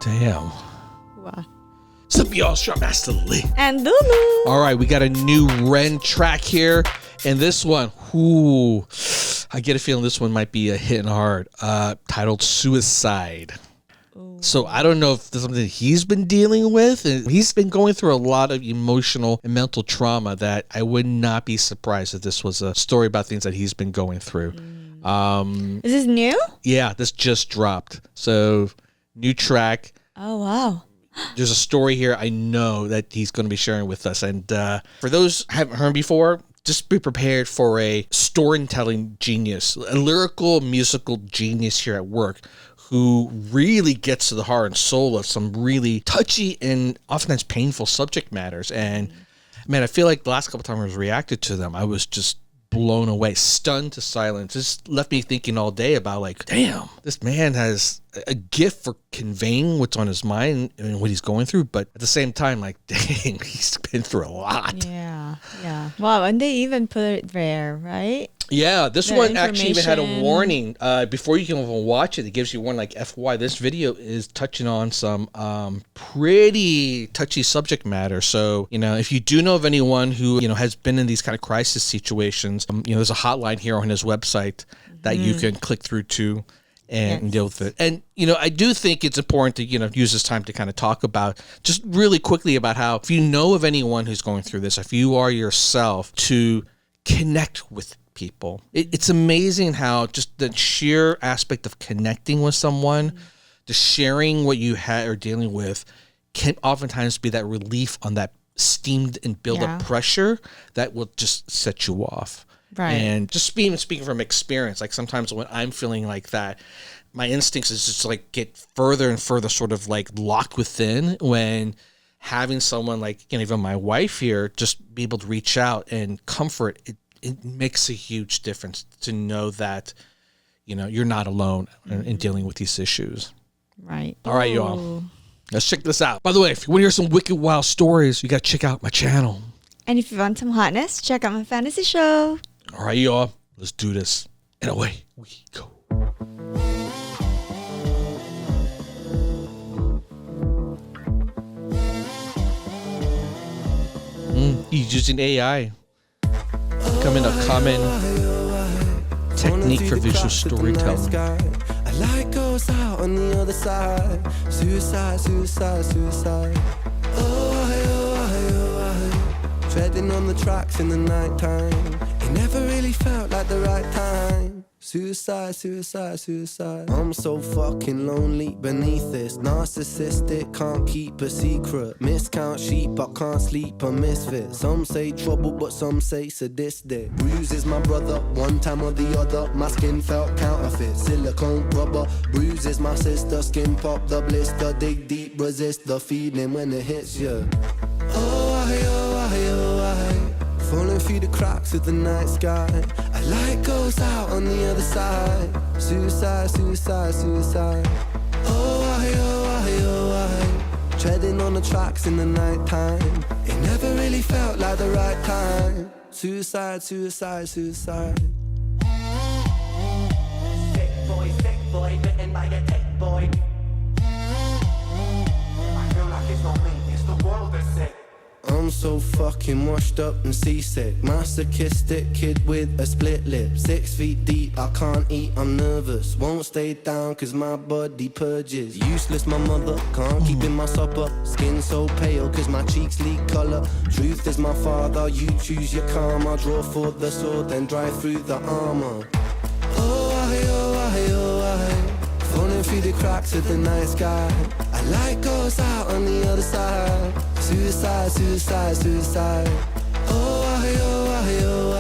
Damn. Wow. What's up, y'all? Shopmaster Lee. And Lulu. All right, we got a new Ren track here. And this one, ooh, I get a feeling this one might be a hitting hard. Titled Suicide. So I don't know if there's something he's been dealing with. And he's been going through a lot of emotional and mental trauma that I would not be surprised if this was a story about things that he's been going through. Is this new? Yeah, this just dropped. So new track. Oh, wow. There's a story here I know that he's going to be sharing with us. And for those who haven't heard before, just be prepared for a storytelling genius, a lyrical musical genius here at work who really gets to the heart and soul of some really touchy and oftentimes painful subject matters. And man, I feel like the last couple times I was reacted to them, I was just blown away, stunned to silence. Just left me thinking all day about like, damn, this man has a gift for conveying what's on his mind and what he's going through. But at the same time, like, dang, he's been through a lot. Yeah. Wow, and they even put it there, right? Yeah, this The one actually even had a information. warning before you can even watch it. It gives you one like FY. This video is touching on some pretty touchy subject matter. So if you do know of anyone who has been in these kind of crisis situations, there's a hotline here on his website that you can click through to and deal with it. And I do think it's important to use this time to kind of talk about just really quickly about how if you know of anyone who's going through this, if you are yourself, to connect with people. It's amazing how just the sheer aspect of connecting with someone, the sharing what you are dealing with, can oftentimes be that relief on that steamed and build up pressure that will just set you off. Right. And just speaking from experience, like sometimes when I'm feeling like that, my instincts is just like get further and further sort of like locked within, when having someone like even my wife here just be able to reach out and comfort it makes a huge difference to know that, you're not alone in dealing with these issues. Right. All right, y'all. Let's check this out. By the way, if you want to hear some wicked wild stories, you got to check out my channel. And if you want some hotness, check out my fantasy show. All right, y'all. Let's do this. And away we go. He's using AI. Becoming a common technique for visual storytelling. A light goes out on the other side. Suicide, suicide, suicide. Oh, treading on the tracks in the night time. It never really felt like the right time. Suicide, suicide, suicide. I'm so fucking lonely beneath this. Narcissistic, can't keep a secret. Miscount sheep, I can't sleep, a misfit. Some say trouble, but some say sadistic. Bruises my brother, one time or the other. My skin felt counterfeit, silicone rubber. Bruises my sister, skin pop the blister. Dig deep, resist the feeling when it hits you. Oh, I, oh, I, oh, I. Falling through the cracks of the night sky. A light goes out on the other side. Suicide, suicide, suicide. Oh, I, oh, I, oh, I. Treading on the tracks in the night time. It never really felt like the right time. Suicide, suicide, suicide. Sick boy, bitten by a tech boy. I feel like it's not me, it's the world that's sick. I'm so fucking washed up and seasick. Masochistic kid with a split lip. 6 feet deep, I can't eat, I'm nervous. Won't stay down cause my body purges. Useless my mother, can't keep in my supper. Skin so pale cause my cheeks leak colour. Truth is my father, you choose your karma. Draw for the sword, then drive through the armour. Oh, I, oh, I, oh, I. Falling through the cracks of the night sky. A light goes out on the other side. Suicide, suicide, suicide. Oh, I, oh, I, oh,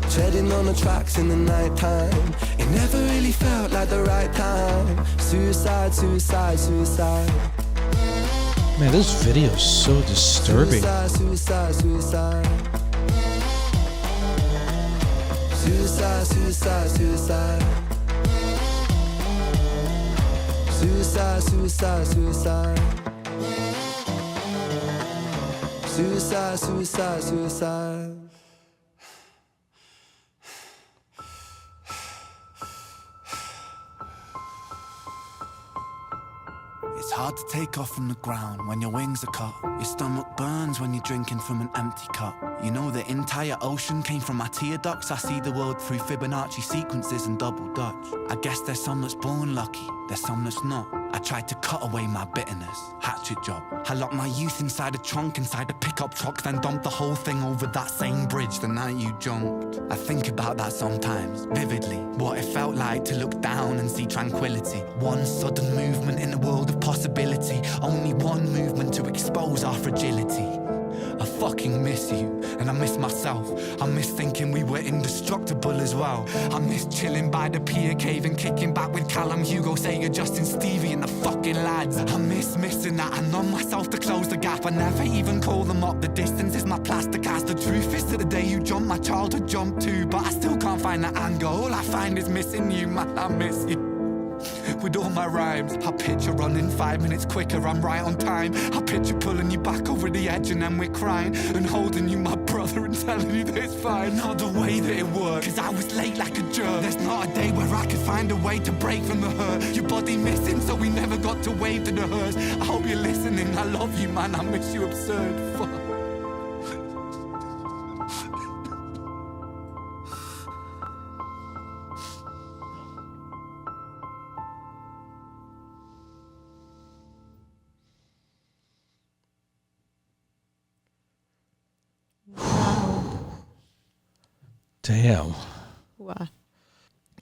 I. Treading on the tracks in the night time. It never really felt like the right time. Suicide, suicide, suicide. Man, this video is so disturbing. Suicide, suicide, suicide. Suicide, suicide, suicide. Suicide, suicide, suicide. Suicide, suicide, suicide. It's hard to take off from the ground when your wings are cut. Your stomach burns when you're drinking from an empty cup. You know the entire ocean came from my tear ducts. I see the world through Fibonacci sequences and double Dutch. I guess there's some that's born lucky, there's some that's not. I tried to cut away my bitterness, hatchet job. I locked my youth inside a trunk, inside a pickup truck, then dumped the whole thing over that same bridge the night you jumped. I think about that sometimes, vividly, what it felt like to look down and see tranquility. One sudden movement in a world of possibility, only one movement to expose our fragility. I fucking miss you, and I miss myself. I miss thinking we were indestructible as well. I miss chilling by the pier cave and kicking back with Callum, Hugo, Sager, Justin, Stevie and the fucking lads. I miss missing that. I numb myself to close the gap. I never even call them up. The distance is my plastic ass. The truth is that the day you jumped, my childhood jumped too. But I still can't find that anger. All I find is missing you, man, I miss you. With all my rhymes, I picture running 5 minutes quicker, I'm right on time. I picture pulling you back over the edge and then we're crying, and holding you, my brother, and telling you that it's fine. Not the way that it worked, cause I was late like a jerk. There's not a day where I could find a way to break from the hurt. Your body missing, so we never got to wave to the hearse. I hope you're listening, I love you, man, I miss you absurd. Fuck. Damn. Wow.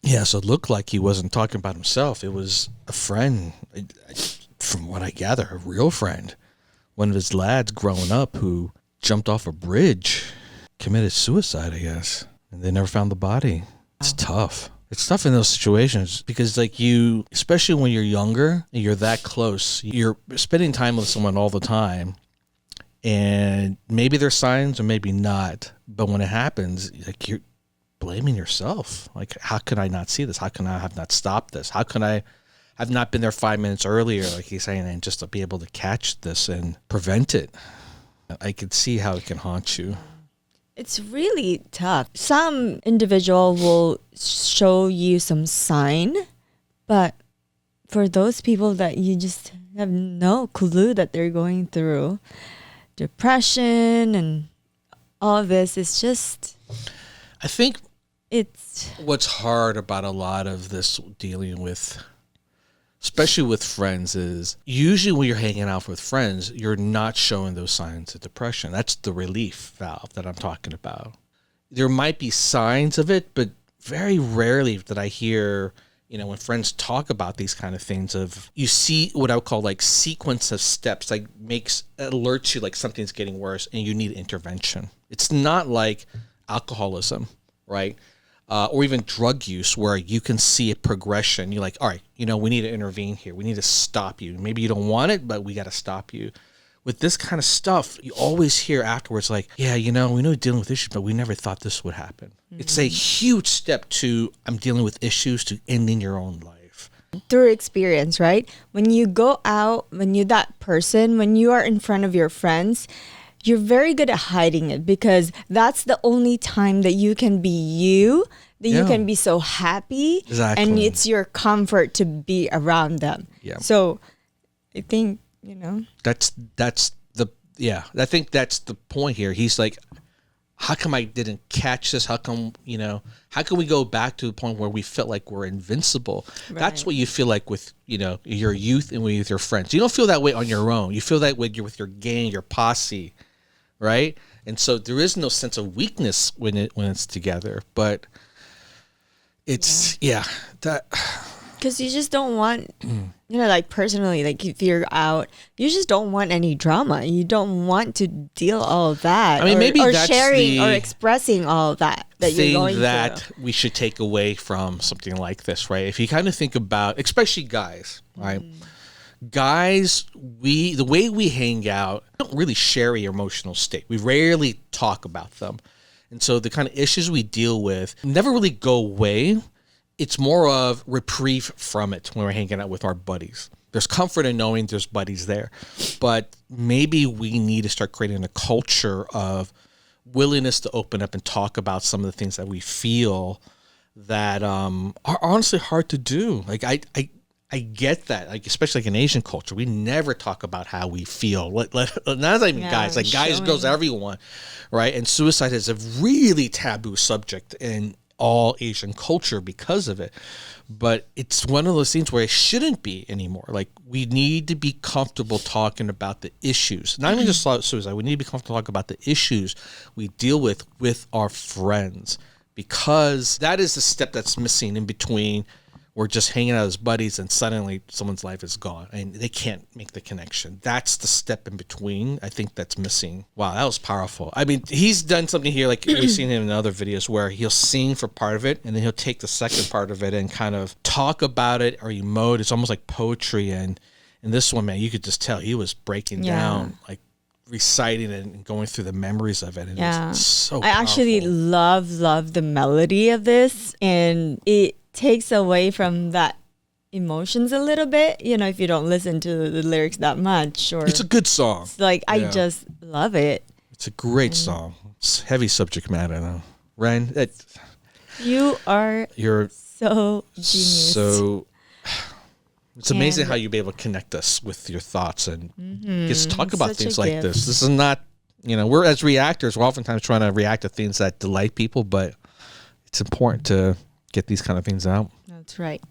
Yeah, so it looked like he wasn't talking about himself. It was a friend, from what I gather, a real friend. One of his lads growing up who jumped off a bridge, committed suicide, I guess. And they never found the body. It's tough. It's tough in those situations because, like, you, especially when you're younger and you're that close, you're spending time with someone all the time. And maybe there's signs or maybe not. But when it happens, like, you're blaming yourself. Like, how could I not see this? How can I have not stopped this? How can I have not been there 5 minutes earlier, like he's saying, and just to be able to catch this and prevent it? I could see how it can haunt you. It's really tough. Some individual will show you some sign, but for those people that you just have no clue that they're going through depression and all this, it's just, I think it's what's hard about a lot of this dealing with, especially with friends, is usually when you're hanging out with friends, you're not showing those signs of depression. That's the relief valve that I'm talking about. There might be signs of it, but very rarely that I hear, when friends talk about these kind of things, of you see what I would call like sequence of steps, like alerts you like something's getting worse and you need intervention. It's not like alcoholism, right? Or even drug use where you can see a progression. You're like, all right, we need to intervene here. We need to stop you. Maybe you don't want it, but we got to stop you. With this kind of stuff, you always hear afterwards like, yeah, we know you're dealing with issues, but we never thought this would happen. Mm-hmm. It's a huge step to I'm dealing with issues to ending your own life. Through experience, right? When you go out, when you're that person, when you are in front of your friends, you're very good at hiding it because that's the only time that you can be you, that you can be so happy. Exactly. And it's your comfort to be around them. Yeah. So I think, That's I think that's the point here. He's like, how come I didn't catch this? How come, how can we go back to the point where we felt like we're invincible? Right. That's what you feel like with, your youth and with your friends. You don't feel that way on your own. You feel that way with your gang, your posse, right? And so there is no sense of weakness when it's together, but it's, because you just don't want, like personally, like if you're out, you just don't want any drama. You don't want to deal all of that. I mean, maybe or that's sharing or expressing all of that you're going through. That we should take away from something like this, right? If you kind of think about, especially guys, right? Guys, the way we hang out, we don't really share your emotional state. We rarely talk about them. And so the kind of issues we deal with never really go away. It's more of reprieve from it when we're hanging out with our buddies. There's comfort in knowing there's buddies there, but maybe we need to start creating a culture of willingness to open up and talk about some of the things that we feel that are honestly hard to do. Like I get that, like especially like in Asian culture, we never talk about how we feel. Not even guys, like guys, girls, everyone, right? And suicide is a really taboo subject in all Asian culture because of it. But it's one of those things where it shouldn't be anymore. Like we need to be comfortable talking about the issues, not even just suicide. We need to be comfortable talking about the issues we deal with our friends, because that is the step that's missing in between. We're just hanging out as buddies and suddenly someone's life is gone and they can't make the connection. That's the step in between. I think that's missing. Wow, that was powerful. I mean, he's done something here, like we've seen him in other videos, where he'll sing for part of it and then he'll take the second part of it and kind of talk about it or emote. It's almost like poetry. And in this one, man, you could just tell he was breaking down, like reciting it and going through the memories of it. And it's so powerful. I actually love the melody of this, and it takes away from that emotions a little bit, you know, if you don't listen to the lyrics that much. Or it's a good song. Like I just love it. It's a great song. It's heavy subject matter though. Ren, you're so genius. So it's amazing how you be able to connect us with your thoughts and just talk about things like this. This is not, you know, we're as reactors, we're oftentimes trying to react to things that delight people, but it's important to get these kind of things out. That's right.